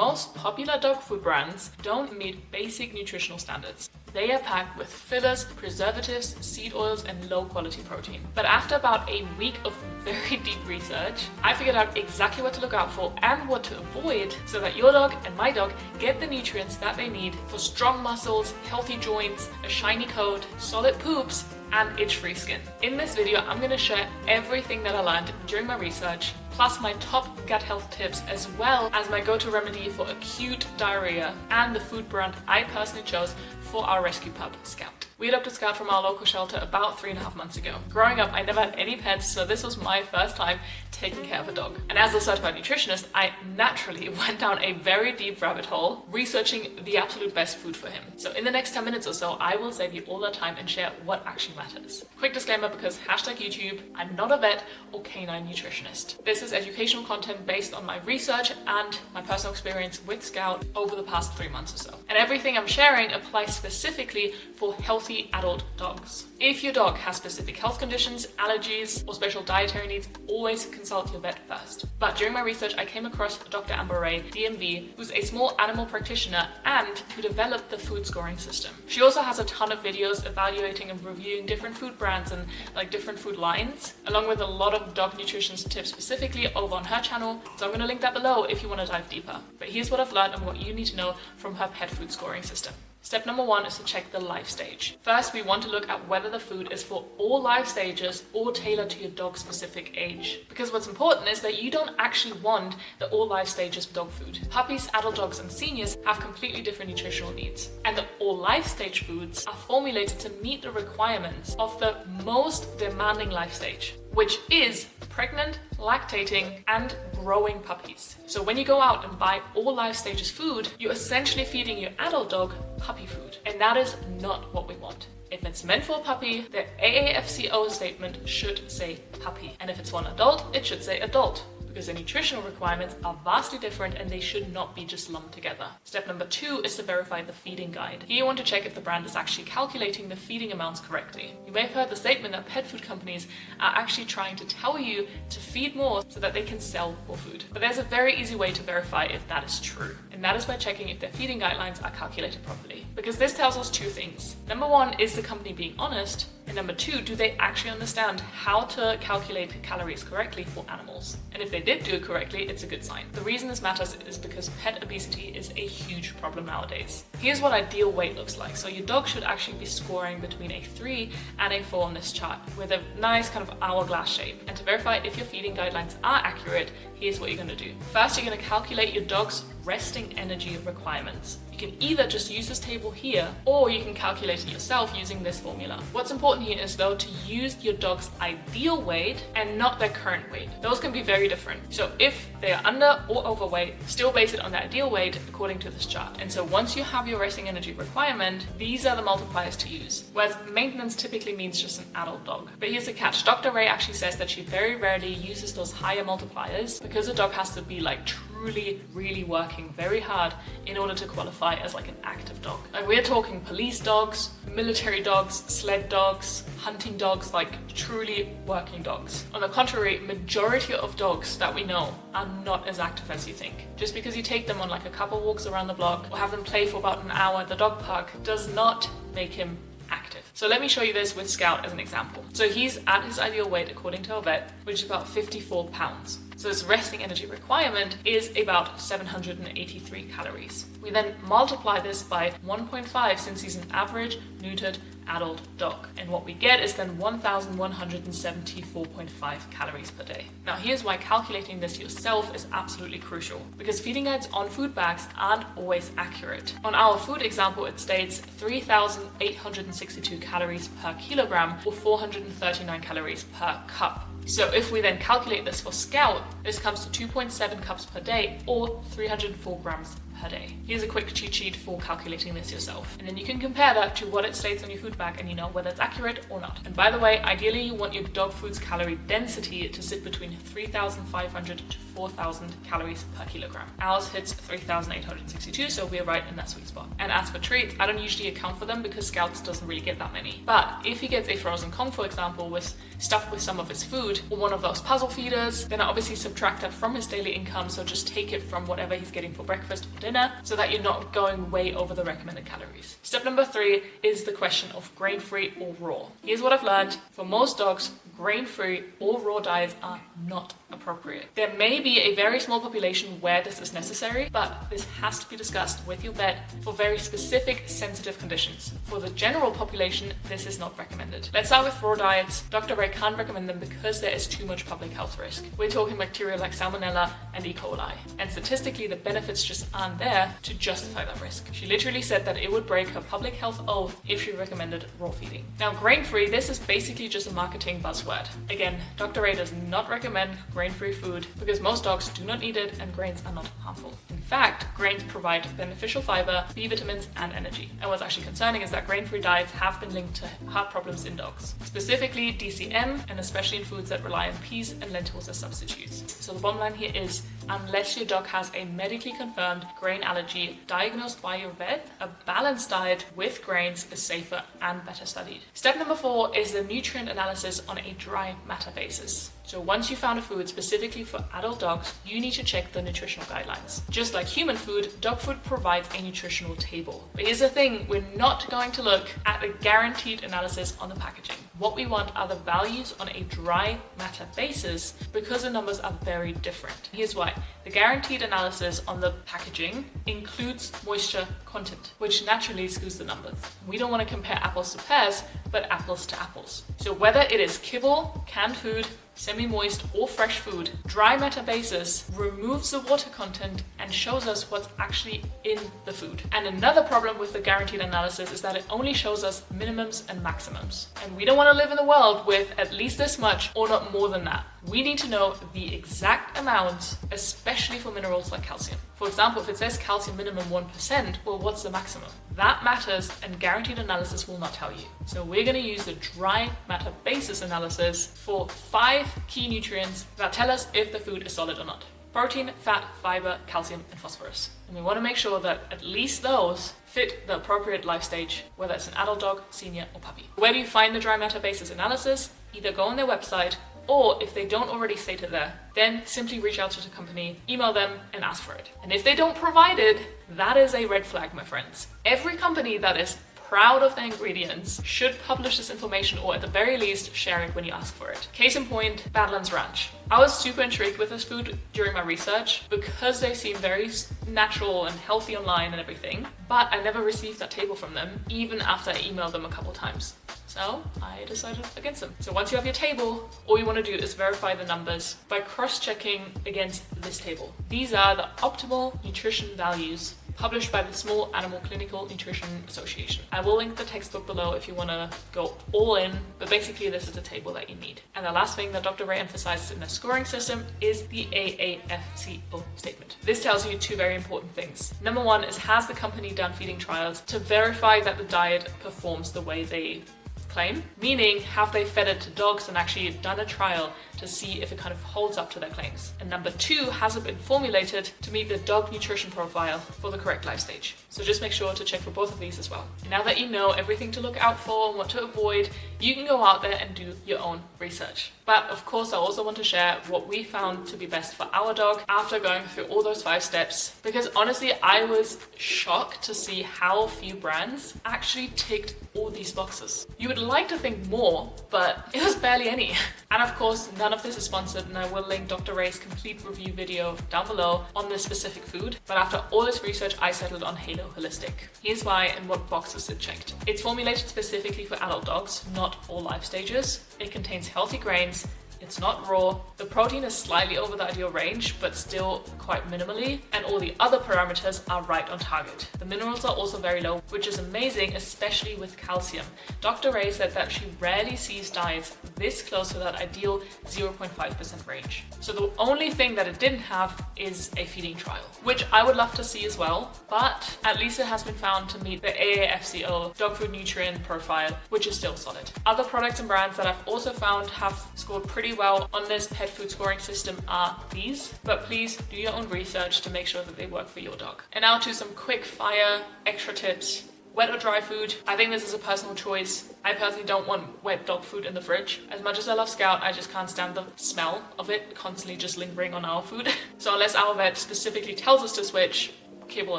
Most popular dog food brands don't meet basic nutritional standards. They are packed with fillers, preservatives, seed oils, and low-quality protein. But after about a week of very deep research, I figured out exactly what to look out for and what to avoid so that your dog and my dog get the nutrients that they need for strong muscles, healthy joints, a shiny coat, solid poops, and itch-free skin. In this video, I'm going to share everything that I learned during my research, plus my top gut health tips, as well as my go-to remedy for acute diarrhea and the food brand I personally chose for our rescue pup, Scout. We adopted Scout from our local shelter about 3.5 months ago. Growing up, I never had any pets, so this was my first time taking care of a dog. And as a certified nutritionist, I naturally went down a very deep rabbit hole researching the absolute best food for him. So in the next 10 minutes or so, I will save you all the time and share what actually matters. Quick disclaimer, because #YouTube, I'm not a vet or canine nutritionist. This is educational content based on my research and my personal experience with Scout over the past 3 months or so. And everything I'm sharing applies specifically for healthy adult dogs. If your dog has specific health conditions, allergies, or special dietary needs, always consult your vet first. But during my research, I came across Dr. Amber Ray, DMV, who's a small animal practitioner and who developed the food scoring system. She also has a ton of videos evaluating and reviewing different food brands and different food lines, along with a lot of dog nutrition tips specifically over on her channel. So I'm going to link that below if you want to dive deeper. But here's what I've learned and what you need to know from her pet food scoring system. Step number 1 is to check the life stage. First, we want to look at whether the food is for all life stages or tailored to your dog's specific age. Because what's important is that you don't actually want the all life stages dog food. Puppies, adult dogs, and seniors have completely different nutritional needs. And the all life stage foods are formulated to meet the requirements of the most demanding life stage, which is pregnant, lactating, and growing puppies. So when you go out and buy all life stages food, you're essentially feeding your adult dog puppy food. And that is not what we want. If it's meant for a puppy, the AAFCO statement should say puppy. And if it's for an adult, it should say adult, because the nutritional requirements are vastly different and they should not be just lumped together. Step number 2 is to verify the feeding guide. Here you want to check if the brand is actually calculating the feeding amounts correctly. You may have heard the statement that pet food companies are actually trying to tell you to feed more so that they can sell more food. But there's a very easy way to verify if that is true, and that is by checking if their feeding guidelines are calculated properly. Because this tells us 2 things. Number 1, is the company being honest? And number 2, do they actually understand how to calculate calories correctly for animals? And if they did do it correctly, it's a good sign. The reason this matters is because pet obesity is a huge problem nowadays. Here's what ideal weight looks like. So your dog should actually be scoring between a 3 and a 4 on this chart with a nice kind of hourglass shape. And to verify if your feeding guidelines are accurate, here's what you're going to do. First, you're going to calculate your dog's resting energy requirements. You can either just use this table here, or you can calculate it yourself using this formula. What's important here is though to use your dog's ideal weight and not their current weight. Those can be very different. So if they are under or overweight, still base it on their ideal weight according to this chart. And so once you have your resting energy requirement, these are the multipliers to use. Whereas maintenance typically means just an adult dog. But here's the catch. Dr. Ray actually says that she very rarely uses those higher multipliers because the dog has to be truly, really working very hard in order to qualify as an active dog. We're talking police dogs, military dogs, sled dogs, hunting dogs, truly working dogs. On the contrary, majority of dogs that we know are not as active as you think. Just because you take them on a couple walks around the block or have them play for about an hour at the dog park does not make him active. So let me show you this with Scout as an example. So he's at his ideal weight according to our vet, which is about 54 pounds. So his resting energy requirement is about 783 calories. We then multiply this by 1.5 since he's an average neutered adult dog. And what we get is then 1,174.5 calories per day. Now here's why calculating this yourself is absolutely crucial, because feeding guides on food bags aren't always accurate. On our food example, it states 3,862 calories per kilogram or 439 calories per cup. So if we then calculate this for Scout, this comes to 2.7 cups per day or 304 grams per day. Here's a quick cheat sheet for calculating this yourself. And then you can compare that to what it states on your food bag and you know whether it's accurate or not. And by the way, ideally you want your dog food's calorie density to sit between 3,500 to 4,000 calories per kilogram. Ours hits 3,862, so we're right in that sweet spot. And as for treats, I don't usually account for them because Scouts doesn't really get that many. But if he gets a frozen Kong, for example, with stuffed with some of his food or one of those puzzle feeders, then I obviously subtract that from his daily income, so just take it from whatever he's getting for breakfast or dinner so that you're not going way over the recommended calories. Step number 3 is the question of grain-free or raw. Here's what I've learned. For most dogs, grain-free or raw diets are not appropriate. There may be a very small population where this is necessary, but this has to be discussed with your vet for very specific sensitive conditions. For the general population, this is not recommended. Let's start with raw diets. Dr. Ray can't recommend them because there is too much public health risk. We're talking bacteria like Salmonella and E. coli. And statistically, the benefits just aren't there to justify that risk. She literally said that it would break her public health oath if she recommended raw feeding. Now, grain-free, this is basically just a marketing buzzword. Again, Dr. Ray does not recommend grain-free food because most dogs do not need it and grains are not harmful. In fact, grains provide beneficial fiber, B vitamins, and energy. And what's actually concerning is that grain-free diets have been linked to heart problems in dogs, specifically DCM, and especially in foods that rely on peas and lentils as substitutes. So the bottom line here is, unless your dog has a medically confirmed grain allergy diagnosed by your vet, a balanced diet with grains is safer and better studied. Step number 4 is the nutrient analysis on a dry matter basis. So once you found a food specifically for adult dogs, you need to check the nutritional guidelines. Just like human food, dog food provides a nutritional table. But here's the thing, we're not going to look at a guaranteed analysis on the packaging. What we want are the values on a dry matter basis because the numbers are very different. Here's why. The guaranteed analysis on the packaging includes moisture content, which naturally skews the numbers. We don't want to compare apples to pears, but apples to apples. So whether it is kibble, canned food, semi-moist or fresh food, dry matter basis removes the water content and shows us what's actually in the food. And another problem with the guaranteed analysis is that it only shows us minimums and maximums. And we don't want to live in a world with at least this much or not more than that. We need to know the exact amount, especially for minerals like calcium. For example, if it says calcium minimum 1%, well, what's the maximum? That matters, and guaranteed analysis will not tell you. So we're going to use the dry matter basis analysis for 5 key nutrients that tell us if the food is solid or not. Protein, fat, fiber, calcium, and phosphorus. And we want to make sure that at least those fit the appropriate life stage, whether it's an adult dog, senior, or puppy. Where do you find the dry matter basis analysis? Either go on their website, or if they don't already state it there, then simply reach out to the company, email them, and ask for it. And if they don't provide it, that is a red flag, my friends. Every company that is proud of their ingredients should publish this information, or at the very least share it when you ask for it. Case in point, Badlands Ranch. I was super intrigued with this food during my research because they seem very natural and healthy online and everything, but I never received that table from them, even after I emailed them a couple times. So I decided against them. So once you have your table, all you want to do is verify the numbers by cross-checking against this table. These are the optimal nutrition values published by the Small Animal Clinical Nutrition Association. I will link the textbook below if you want to go all in, but basically this is the table that you need. And the last thing that Dr. Ray emphasizes in the scoring system is the AAFCO statement. This tells you 2 very important things. Number 1 is, has the company done feeding trials to verify that the diet performs the way they claim? Meaning, have they fed it to dogs and actually done a trial to see if it kind of holds up to their claims? And number 2, has it been formulated to meet the dog nutrition profile for the correct life stage? So just make sure to check for both of these as well. And now that you know everything to look out for and what to avoid, you can go out there and do your own research. But of course, I also want to share what we found to be best for our dog after going through all those 5 steps, because honestly, I was shocked to see how few brands actually ticked all these boxes. You would like to think more, but it was barely any. And of course, none of this is sponsored, and I will link Dr. Ray's complete review video down below on this specific food. But after all this research, I settled on Halo Holistic. Here's why and what boxes it checked. It's formulated specifically for adult dogs, not all life stages. It contains healthy grains, It's not raw. The protein is slightly over the ideal range, but still quite minimally, and all the other parameters are right on target. The minerals are also very low, which is amazing, especially with calcium. Dr. Ray said that she rarely sees diets this close to that ideal 0.5% range. So the only thing that it didn't have is a feeding trial, which I would love to see as well, but at least it has been found to meet the AAFCO dog food nutrient profile, which is still solid. Other products and brands that I've also found have scored pretty well on this pet food scoring system are these, but please do your own research to make sure that they work for your dog. And now to some quick fire extra tips. Wet or dry food? I think this is a personal choice. I personally don't want wet dog food in the fridge. As much as I love Scout, I just can't stand the smell of it constantly just lingering on our food. So unless our vet specifically tells us to switch, kibble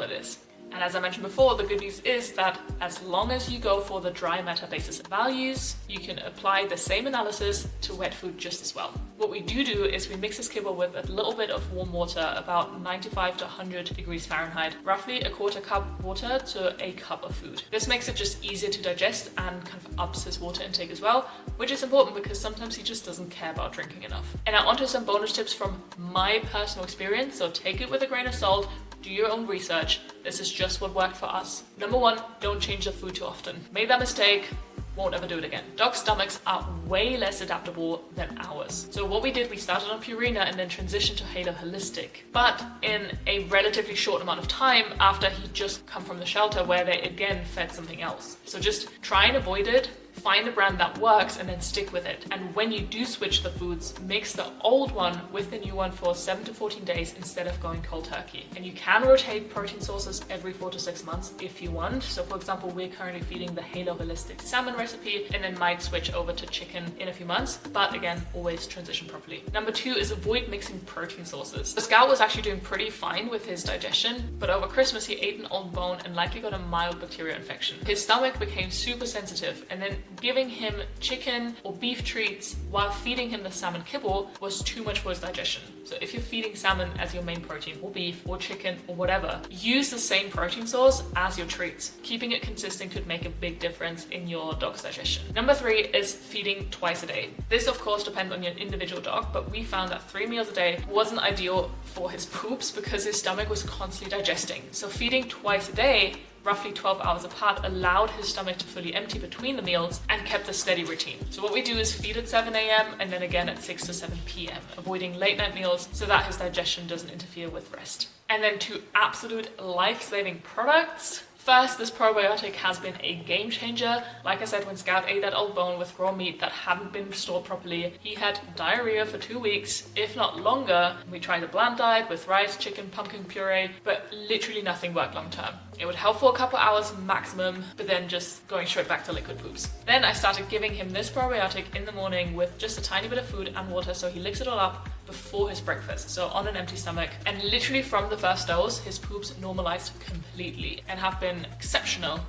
it is. And as I mentioned before, the good news is that as long as you go for the dry matter basis values, you can apply the same analysis to wet food just as well. What we do is we mix this kibble with a little bit of warm water, about 95 to 100 degrees Fahrenheit, roughly a quarter cup water to a cup of food. This makes it just easier to digest and kind of ups his water intake as well, which is important because sometimes he just doesn't care about drinking enough. And now onto some bonus tips from my personal experience, so take it with a grain of salt. Do your own research. This is just what worked for us. Number one, don't change the food too often. Made that mistake, won't ever do it again. Dog stomachs are way less adaptable than ours. So what we did, we started on Purina and then transitioned to Halo Holistic. But in a relatively short amount of time after he'd just come from the shelter where they again fed something else. So just try and avoid it. Find a brand that works and then stick with it. And when you do switch the foods, mix the old one with the new one for 7 to 14 days instead of going cold turkey. And you can rotate protein sources every 4 to 6 months if you want. So for example, we're currently feeding the Halo Holistic salmon recipe and then might switch over to chicken in a few months. But again, always transition properly. Number two is avoid mixing protein sources. The Scout was actually doing pretty fine with his digestion, but over Christmas he ate an old bone and likely got a mild bacterial infection. His stomach became super sensitive, and then giving him chicken or beef treats while feeding him the salmon kibble was too much for his digestion. So if you're feeding salmon as your main protein, or beef or chicken or whatever, use the same protein source as your treats. Keeping it consistent could make a big difference in your dog's digestion. Number three is feeding twice a day. This of course depends on your individual dog, but we found that 3 meals a day wasn't ideal for his poops because his stomach was constantly digesting. So feeding twice a day, roughly 12 hours apart, allowed his stomach to fully empty between the meals and kept a steady routine. So what we do is feed at 7 a.m. and then again at 6 to 7 p.m., avoiding late night meals so that his digestion doesn't interfere with rest. And then two absolute life-saving products. First, this probiotic has been a game changer. Like I said, when Scout ate that old bone with raw meat that hadn't been stored properly, he had diarrhea for 2 weeks, if not longer. We tried a bland diet with rice, chicken, pumpkin puree, but literally nothing worked long term. It would help for a couple hours maximum, but then just going straight back to liquid poops. Then I started giving him this probiotic in the morning with just a tiny bit of food and water, so he licks it all up before his breakfast, so on an empty stomach. And literally from the first dose, his poops normalized completely and have been exceptional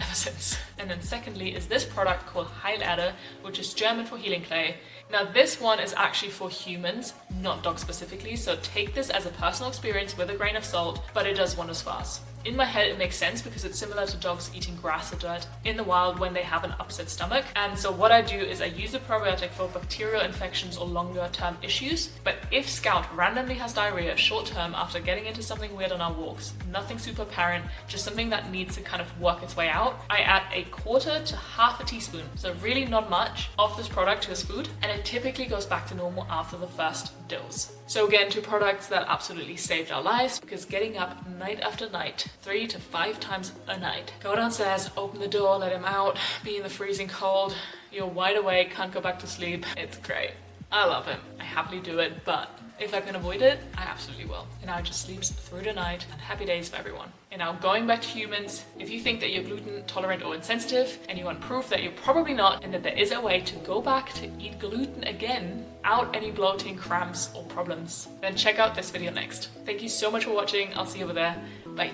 ever since. And then secondly is this product called Heilerde, which is German for healing clay. Now this one is actually for humans, not dogs specifically, so take this as a personal experience with a grain of salt, but it does wonders for us. In my head it makes sense because it's similar to dogs eating grass or dirt in the wild when they have an upset stomach. And so what I do is I use a probiotic for bacterial infections or longer term issues. But if Scout randomly has diarrhea short term after getting into something weird on our walks, nothing super apparent, just something that needs to kind of work its way out, I add a quarter to half a teaspoon, so really not much, of this product to his food, and it typically goes back to normal after the first dose. So again, two products that absolutely saved our lives, because getting up night after night, 3 to 5 times a night, go downstairs, open the door, let him out, be in the freezing cold, you're wide awake, can't go back to sleep. It's great. I love him. I happily do it, but if I can avoid it, I absolutely will. And now it just sleeps through the night, and happy days for everyone. And now going back to humans, if you think that you're gluten tolerant or insensitive and you want proof that you're probably not and that there is a way to go back to eat gluten again without any bloating, cramps or problems, then check out this video next. Thank you so much for watching. I'll see you over there. Bye.